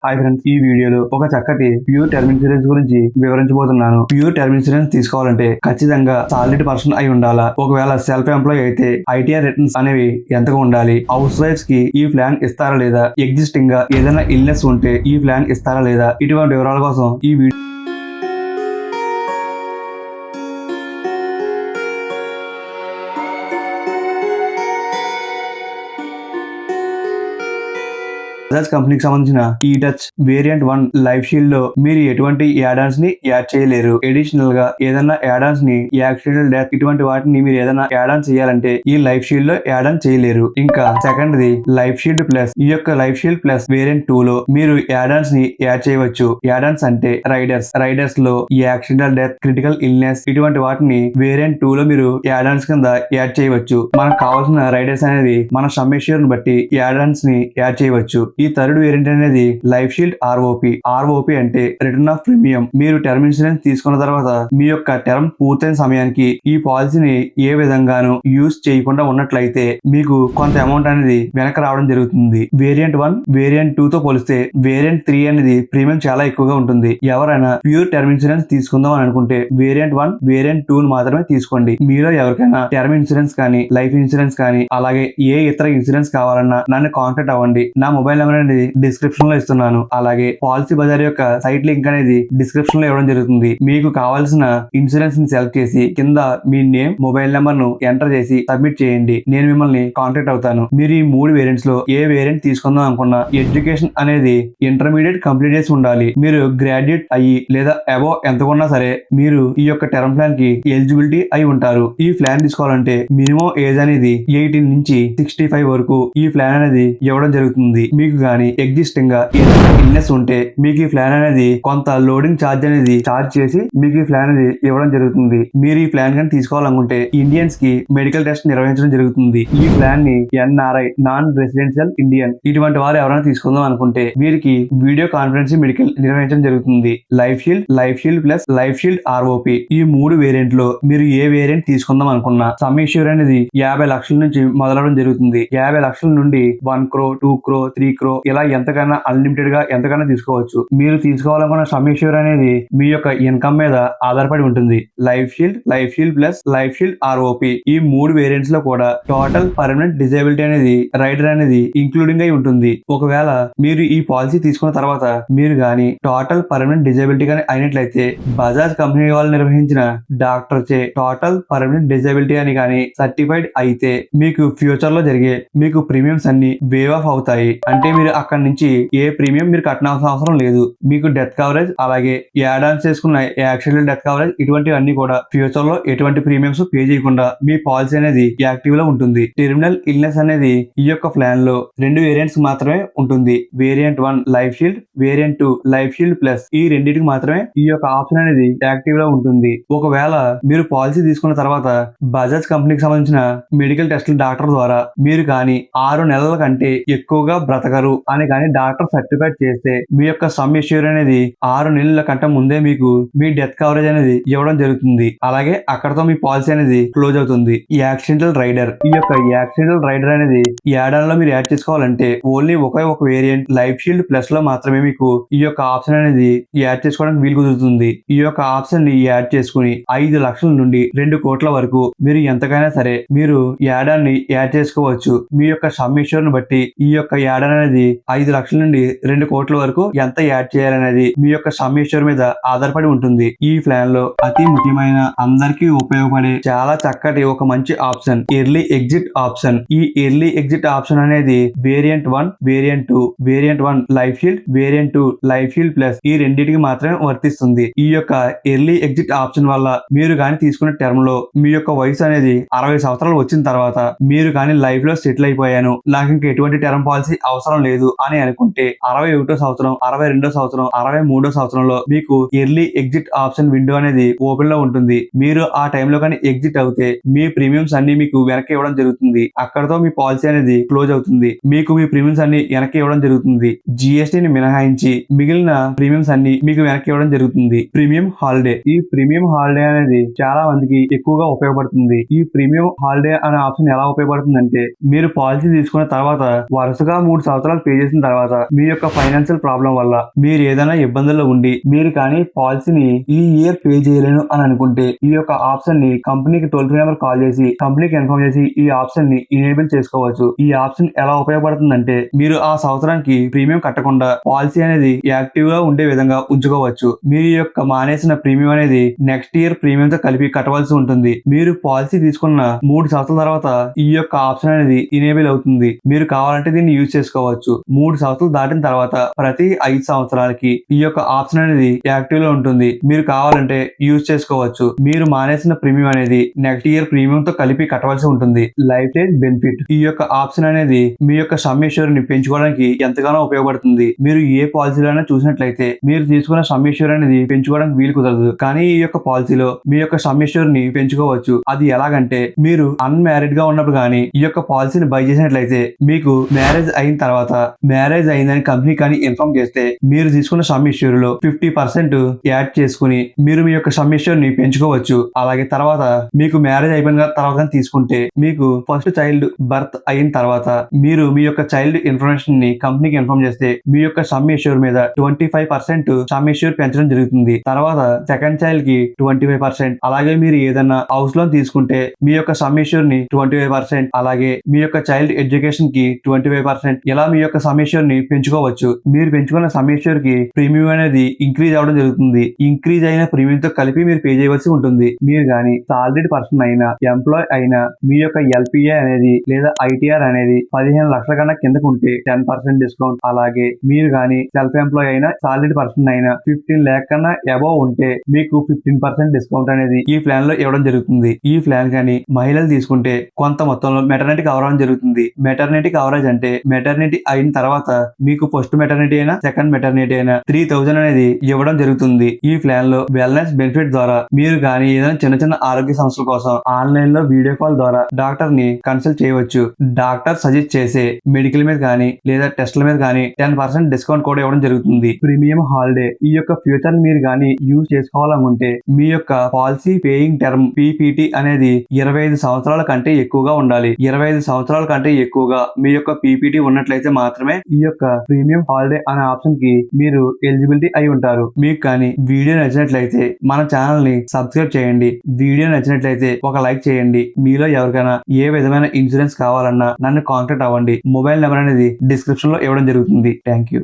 Hi friends, ఈ వీడియోలో ఒక చక్కటి ప్యూర్ టర్మ్ ఇన్సూరెన్స్ గురించి వివరించబోతున్నాను. ప్యూర్ టర్మ్ ఇన్సూరెన్స్ తీసుకోవాలంటే ఖచ్చితంగా సాలరీడ్ పర్సన్ అయి ఉండాలా. ఒకవేళ సెల్ఫ్ ఎంప్లాయ్ అయితే ఐటీఆర్ రిటర్న్స్ అనేవి ఎంతగా ఉండాలి. హౌస్ వైఫ్స్ కి ఈ ప్లాన్ ఇస్తారా లేదా, ఎగ్జిస్టింగ్ గా ఏదైనా ఇల్నెస్ ఉంటే ఈ ప్లాన్ ఇస్తారా లేదా, ఇటువంటి వివరాల కోసం ఈ వీడియో బజాజ్ కంపెనీకి సంబంధించిన ఈ టచ్ వేరియంట్ 1 లైఫ్ షీల్డ్ లో మీరు ఎటువంటి యాడాన్స్ ని యాడ్ చేయలేరు. అడిషనల్ గా ఏదైనా యాడాన్స్ ని యాక్సిడెంటల్ డెత్ ఇటువంటి వాటిని మీరు ఏదైనా యాడ్ ఆన్ చేయాలంటే ఈ లైఫ్ షీల్డ్ లో యాడ్ ఆన్ చేయలేరు. ఇంకా second the life shield plus. ఈ యొక్క లైఫ్ షీల్డ్ ప్లస్ వేరియంట్ 2 లో మీరు యాడాన్స్ ని యాడ్ చేయవచ్చు. యాడాన్స్ అంటే రైడర్స్ లో ఈ యాక్సిడెంటల్ డెత్, క్రిటికల్ ఇల్నెస్ ఇటువంటి వాటిని వేరియంట్ 2 లో మీరు యాడాన్స్ కింద యాడ్ చేయవచ్చు. మనకు కావాల్సిన రైడర్స్ అనేది మన సమ్మేషియర్ బట్టి యాడాన్స్ ని యాడ్ చేయవచ్చు. ఈ థర్డ్ వేరియంట్ అనేది లైఫ్ షీల్డ్ ఆర్ఓపి అంటే రిటర్న్ ఆఫ్ ప్రీమియం. మీరు టర్మ్ ఇన్సూరెన్స్ తీసుకున్న తర్వాత మీ యొక్క టర్మ్ పూర్తయిన సమయానికి ఈ పాలసీని ఏ విధంగానూ యూజ్ చేయకుండా ఉన్నట్లయితే మీకు కొంత అమౌంట్ అనేది వెనక రావడం జరుగుతుంది. వేరియంట్ 1 వేరియంట్ 2 తో పోలిస్తే వేరియంట్ 3 అనేది ప్రీమియం చాలా ఎక్కువగా ఉంటుంది. ఎవరైనా ప్యూర్ టర్మ్ ఇన్సూరెన్స్ తీసుకుందాం అని అనుకుంటే వేరియంట్ 1 వేరియంట్ 2 మాత్రమే తీసుకోండి. మీలో ఎవరికైనా టర్మ్ ఇన్సూరెన్స్ కానీ, లైఫ్ ఇన్సూరెన్స్ కానీ, అలాగే ఏ ఇతర ఇన్సూరెన్స్ కావాలన్నా నన్ను కాంటాక్ట్ అవ్వండి. నా మొబైల్ నెంబర్ అనేది డిస్క్రిప్షన్ లో ఇస్తున్నాను. అలాగే పాలసీ బజార్ యొక్క సైట్ లింక్ అనేది డిస్క్రిప్షన్ లో ఇవ్వడం జరుగుతుంది. మీకు కావాల్సిన ఇన్సూరెన్స్ ని సెలెక్ట్ చేసి కింద మీ నేమ్, మొబైల్ నెంబర్ ను ఎంటర్ చేసి సబ్మిట్ చేయండి. నేను మిమ్మల్ని కాంటాక్ట్ అవుతాను. మీరు ఈ 3 వేరియంట్స్ లో ఏ వేరియంట్ తీసుకుందాం అనుకున్నా ఎడ్యుకేషన్ అనేది ఇంటర్మీడియట్ కంప్లీట్ చేసి ఉండాలి. మీరు గ్రాడ్యుయేట్ అయ్యి లేదా అబోవ్ ఎంత ఉన్నా సరే మీరు ఈ యొక్క టర్మ్ ప్లాన్ కి ఎలిజిబిలిటీ అయి ఉంటారు. ఈ ప్లాన్ తీసుకోవాలంటే మినిమం ఏజ్ అనేది 18 నుంచి 65 వరకు ఈ ప్లాన్ అనేది ఇవ్వడం జరుగుతుంది. మీకు గానీ ఎగ్జిస్టింగ్ గా ఏదైనా ఇల్నెస్ ఉంటే మీకు ఈ ప్లాన్ అనేది కొంత లోడింగ్ ఛార్జ్ అనేది ఛార్జ్ చేసి మీకు ఈ ప్లాన్ అనేది ఇవ్వడం జరుగుతుంది. మీరు ఈ ప్లాన్ కానీ తీసుకోవాలనుకుంటే ఇండియన్స్ కి మెడికల్ టెస్ట్ నిర్వహించడం జరుగుతుంది. ఈ ప్లాన్ ని ఎన్ఆర్ఐ నాన్ రెసిడెన్షియల్ ఇండియన్ ఇటువంటి వారు ఎవరైనా తీసుకుందాం అనుకుంటే వీరికి వీడియో కాన్ఫరెన్స్ మెడికల్ నిర్వహించడం జరుగుతుంది. Life shield plus life shield ROP ఈ 3 వేరియంట్ లో మీరు ఏ వేరియంట్ తీసుకుందాం అనుకున్నా సమ్ ఇష్యూర్ అనేది 50 లక్షల నుంచి మొదలవడం జరుగుతుంది. 50 లక్షల నుండి 1 crore 2 crore 3 crore ఇలా ఎంతకైనా అన్లిమిటెడ్ గా ఎంతకైనా తీసుకోవచ్చు. మీరు తీసుకోవాలనుకున్న సమ్ ఇష్యూర్ అనేది మీ యొక్క ఇన్కమ్ మీద ఆధారపడి ఉంటుంది. Life shield plus life shield ROP ఈ 3 వేరియంట్స్ లో కూడా టోటల్ పర్మనెంట్ డిజేబిలిటీ అనేది రైడర్ అనేది ఇంక్లూడింగ్ అయి ఉంటుంది. ఒకవేళ మీరు ఈ పాలసీ తీసుకున్న తర్వాత మీరు గాని టోటల్ పర్మనెంట్ డిజేబిలిటీ గానీ అయినట్లయితే బజాజ్ కంపెనీ వాళ్ళు నిర్వహించిన డాక్టర్ చే టోటల్ పర్మనెంట్ డిజేబిలిటీ అని కానీ సర్టిఫైడ్ అయితే మీకు ఫ్యూచర్ లో జరిగే మీకు ప్రీమియమ్స్ అన్ని వేవ్ ఆఫ్ అవుతాయి. అంటే మీరు అక్కడ నుంచి ఏ ప్రీమియం మీరు కట్టాల్సిన అవసరం లేదు. మీకు డెత్ కవరేజ్ అలాగే యాడ్ ఆన్ చేసుకున్న యాక్సిడెంటల్ డెత్ కవరేజ్ ఇటువంటివన్నీ కూడా ఫ్యూచర్ లో ఎటువంటి ప్రీమియమ్స్ పే చేయకుండా మీ పాలసీ అనేది యాక్టివ్ లో ఉంటుంది. టెర్మినల్ ఇల్నెస్ అనేది ఈ యొక్క ప్లాన్ లో 2 వేరియంట్స్ మాత్రమే ఉంటుంది. Variant 1 life shield, variant 2 life shield plus ఈ రెండింటికి మాత్రమే ఈ యొక్క ఆప్షన్ అనేది యాక్టివ్ లో ఉంటుంది. ఒకవేళ మీరు పాలసీ తీసుకున్న తర్వాత బజాజ్ కంపెనీకి సంబంధించిన మెడికల్ టెస్టుల డాక్టర్ ద్వారా మీరు కానీ 6 నెలల కంటే ఎక్కువగా బ్రతకరు అని కానీ డాక్టర్ సర్టిఫైడ్ చేస్తే మీ యొక్క సమ్ ఇష్యూర్ అనేది 6 నెలల కంటే ముందే మీకు మీ డెత్ కవరేజ్ అనేది ఇవ్వడం జరుగుతుంది. అలాగే అక్కడతో మీ పాలసీ అనేది క్లోజ్ అవుతుంది. యాక్సిడెంటల్ రైడర్ ఈ యొక్క యాక్సిడెంటల్ రైడర్ అనేది యాడ్ ఆన్ లో మీరు యాడ్ చేసుకోవాలంటే ఓన్లీ ఒకే ఒక వేరియంట్ లైఫ్ షీల్డ్ ప్లస్ లో మాత్రమే మీకు ఈ యొక్క ఆప్షన్ అనేది యాడ్ చేసుకోవడానికి వీలు కుదురుతుంది. ఈ యొక్క ఆప్షన్ ని యాడ్ చేసుకుని 5 లక్షల నుండి 2 కోట్ల వరకు మీరు ఎంతకైనా సరే మీరు యాడ్ ఆన్ ని యాడ్ చేసుకోవచ్చు. మీ యొక్క సమ్ ఇష్యూర్ ని బట్టి ఈ యొక్క యాడ్ ఆన్ అనేది 5 లక్షల నుండి 2 కోట్ల వరకు ఎంత యాడ్ చేయాలనేది మీ యొక్క సమ్ ఇష్యూర్ మీద ఆధారపడి ఉంటుంది. ఈ ప్లాన్ లో అతి ముఖ్యమైన అందరికీ ఉపయోగపడే చాలా చక్కటి ఒక మంచి ఆప్షన్ ఎర్లీ ఎగ్జిట్ ఆప్షన్. ఈ ఎర్లీ ఎగ్జిట్ ఆప్షన్ అనేది variant 1 variant 1 life shield, variant 2 life shield plus ఈ రెండింటికి మాత్రమే వర్తిస్తుంది. ఈ యొక్క ఎర్లీ ఎగ్జిట్ ఆప్షన్ వల్ల మీరు కానీ తీసుకునే టర్మ్ లో మీ యొక్క వయసు అనేది 60 సంవత్సరాలు వచ్చిన తర్వాత మీరు కానీ లైఫ్ లో సెటిల్ అయిపోయాను, నాకు ఇంకా ఎటువంటి టర్మ్ పాలసీ అవసరం లేదు అని అనుకుంటే 61వ సంవత్సరం, 62వ సంవత్సరం, 63వ సంవత్సరంలో మీకు ఎర్లీ ఎగ్జిట్ ఆప్షన్ విండో అనేది ఓపెన్ లో ఉంటుంది. మీరు ఆ టైంలో కానీ ఎగ్జిట్ అవుతే మీ ప్రీమియమ్స్ అన్ని మీకు వెనక్కి ఇవ్వడం జరుగుతుంది. అక్కడతో మీ పాలసీ అనేది క్లోజ్ అవుతుంది. మీకు మీ ప్రీమియమ్స్ అన్ని వెనక్కి ఇవ్వడం జరుగుతుంది. జిఎస్టీని మినహాయించి మిగిలిన ప్రీమియమ్స్ అన్ని మీకు వెనక్కి ఇవ్వడం జరుగుతుంది. ప్రీమియం హాలిడే ఈ ప్రీమియం హాలిడే అనేది చాలా మందికి ఎక్కువగా ఉపయోగపడుతుంది. ఈ ప్రీమియం హాలిడే అనే ఆప్షన్ ఎలా ఉపయోగపడుతుంది అంటే మీరు పాలసీ తీసుకున్న తర్వాత వరుసగా 3 సంవత్సరాలు సంవత్సరాలు పే చేసిన తర్వాత మీ యొక్క ఫైనాన్షియల్ ప్రాబ్లం వల్ల మీరు ఏదైనా ఇబ్బందుల్లో ఉండి మీరు కానీ పాలసీని ఈ ఇయర్ పే చేయలేను అని అనుకుంటే ఈ యొక్క ఆప్షన్ ని కంపెనీకి టోల్ ఫ్రీ నెంబర్ కాల్ చేసి కంపెనీకి ఇన్ఫార్మ్ చేసి ఈ ఆప్షన్ ని ఇనేబుల్ చేసుకోవచ్చు. ఈ ఆప్షన్ ఎలా ఉపయోగపడుతుందంటే మీరు ఆ సంవత్సరానికి ప్రీమియం కట్టకుండా పాలసీ అనేది యాక్టివ్ గా ఉండే విధంగా ఉంచుకోవచ్చు. మీరు ఈ యొక్క మానేసిన ప్రీమియం అనేది నెక్స్ట్ ఇయర్ ప్రీమియం తో కలిపి కట్టవలసి ఉంటుంది. మీరు పాలసీ తీసుకున్న 3 సంవత్సరాల తర్వాత ఈ యొక్క ఆప్షన్ అనేది ఇనేబుల్ అవుతుంది. మీరు కావాలంటే దీన్ని యూజ్ చేసుకోవచ్చు. 3 సంవత్సరాలు దాటిన తర్వాత ప్రతి 5 సంవత్సరాలకి ఈ యొక్క ఆప్షన్ అనేది యాక్టివ్ లో ఉంటుంది. మీరు కావాలంటే యూజ్ చేసుకోవచ్చు. మీరు మానేసిన ప్రీమియం అనేది నెక్స్ట్ ఇయర్ ప్రీమియం తో కలిపి కట్టవలసి ఉంటుంది. లైఫ్ టైం బెనిఫిట్ ఈ యొక్క ఆప్షన్ అనేది మీ యొక్క సమ్ అష్యూర్డ్ ని పెంచుకోవడానికి ఎంతగానో ఉపయోగపడుతుంది. మీరు ఏ పాలసీలోనే చూసినట్లయితే మీరు తీసుకున్న సమ్ అష్యూర్డ్ అనేది పెంచుకోవడానికి వీలు కుదరదు. కానీ ఈ యొక్క పాలసీలో మీ యొక్క సమ్ అష్యూర్డ్ ని పెంచుకోవచ్చు. అది ఎలాగంటే మీరు అన్మ్యారీడ్ గా ఉన్నప్పుడు కానీ ఈ యొక్క పాలసీని బై చేసినట్లయితే మీకు మ్యారేజ్ అయిన తర్వాత మ్యారేజ్ అయిందని కంపెనీ కానీ ఇన్ఫార్మ్ చేస్తే మీరు తీసుకున్న సమ్ అష్యూర్డ్ లో 50% యాడ్ చేసుకుని మీరు మీ యొక్క సమ్ అష్యూర్డ్ ని పెంచుకోవచ్చు. అలాగే తర్వాత మీకు మ్యారేజ్ అయిపోయిన తర్వాత తీసుకుంటే మీకు ఫస్ట్ చైల్డ్ బర్త్ అయిన తర్వాత మీరు మీ యొక్క చైల్డ్ ఇన్ఫర్మేషన్ ని కంపెనీకి ఇన్ఫార్మ్ చేస్తే మీ యొక్క సమ్ అష్యూర్డ్ మీద 25% సమ్ అష్యూర్డ్ పెంచడం జరుగుతుంది. తర్వాత సెకండ్ చైల్డ్ కి 25%, అలాగే మీరు ఏదైనా హౌస్ లోన్ తీసుకుంటే మీ యొక్క సమ్ అష్యూర్డ్ ని 25%, అలాగే మీ యొక్క చైల్డ్ ఎడ్యుకేషన్ కి 25%, ఇలా మీ యొక్క సమ్ అష్యూర్డ్ ని పెంచుకోవచ్చు. మీరు పెంచుకున్న సమ్ అష్యూర్డ్ కి ప్రీమియం అనేది ఇంక్రీజ్ అవడం జరుగుతుంది. ఇంక్రీజ్ అయిన ప్రీమియం తో కలిపి మీరు పే చేయవలసి ఉంటుంది. మీరు గానీ సాలరీడ్ పర్సన్ అయినా ఎంప్లాయ్ అయినా మీ యొక్క ఎల్పిఏ అనేది లేదా ఐటీఆర్ అనేది 15 లక్షల కన్నా కిందకు ఉంటే 10% డిస్కౌంట్, అలాగే మీరు గానీ సెల్ఫ్ ఎంప్లాయ్ అయినా సాలరీడ్ పర్సన్ అయినా 15 lakh కన్నా అబౌవ్ ఉంటే మీకు 15% డిస్కౌంట్ అనేది ఈ ప్లాన్ లో ఇవ్వడం జరుగుతుంది. ఈ ప్లాన్ కానీ మహిళలు తీసుకుంటే కొంత మొత్తంలో మెటర్నిటీ కవర్ అవ్వడం జరుగుతుంది. మెటర్నిటీ కవరేజ్ అంటే మెటర్నిటీ అయిన తర్వాత మీకు ఫస్ట్ మెటర్నిటీ అయినా సెకండ్ మెటర్నిటీ అయినా 3000 అనేది ఇవ్వడం జరుగుతుంది. ఈ ప్లాన్ లో వెల్నెస్ బెనిఫిట్ ద్వారా మీరు కానీ ఏదైనా చిన్న చిన్న ఆరోగ్య సమస్యల కోసం ఆన్లైన్ లో వీడియో కాల్ ద్వారా డాక్టర్ ని కన్సల్ట్ చేయవచ్చు. డాక్టర్ సజెస్ట్ చేసే మెడికల్ మీద కానీ లేదా టెస్ట్ల మీద కానీ 10% డిస్కౌంట్ కూడా ఇవ్వడం జరుగుతుంది. ప్రీమియం హాలిడే ఈ యొక్క ఫ్యూచర్ మీరు కానీ యూజ్ చేసుకోవాలనుకుంటే మీ యొక్క పాలసీ పేయింగ్ టర్మ్ పీపీటీ అనేది 25 సంవత్సరాల కంటే ఎక్కువగా ఉండాలి. 25 సంవత్సరాల కంటే ఎక్కువగా మీ యొక్క పీపీటీ ఉన్నట్లయితే మాత్రమే ఈ యొక్క ప్రీమియం హాలిడే అనే ఆప్షన్ కి మీరు ఎలిజిబిలిటీ అయి ఉంటారు. మీకు కానీ వీడియో నచ్చినట్లయితే మన ఛానల్ ని సబ్స్క్రైబ్ చేయండి. వీడియో నచ్చినట్లయితే ఒక లైక్ చేయండి. మీలో ఎవరికైనా ఏ విధమైన ఇన్సూరెన్స్ కావాలన్నా నన్ను కాంటాక్ట్ అవ్వండి. మొబైల్ నెంబర్ అనేది డిస్క్రిప్షన్ లో ఇవ్వడం జరుగుతుంది. Thank you.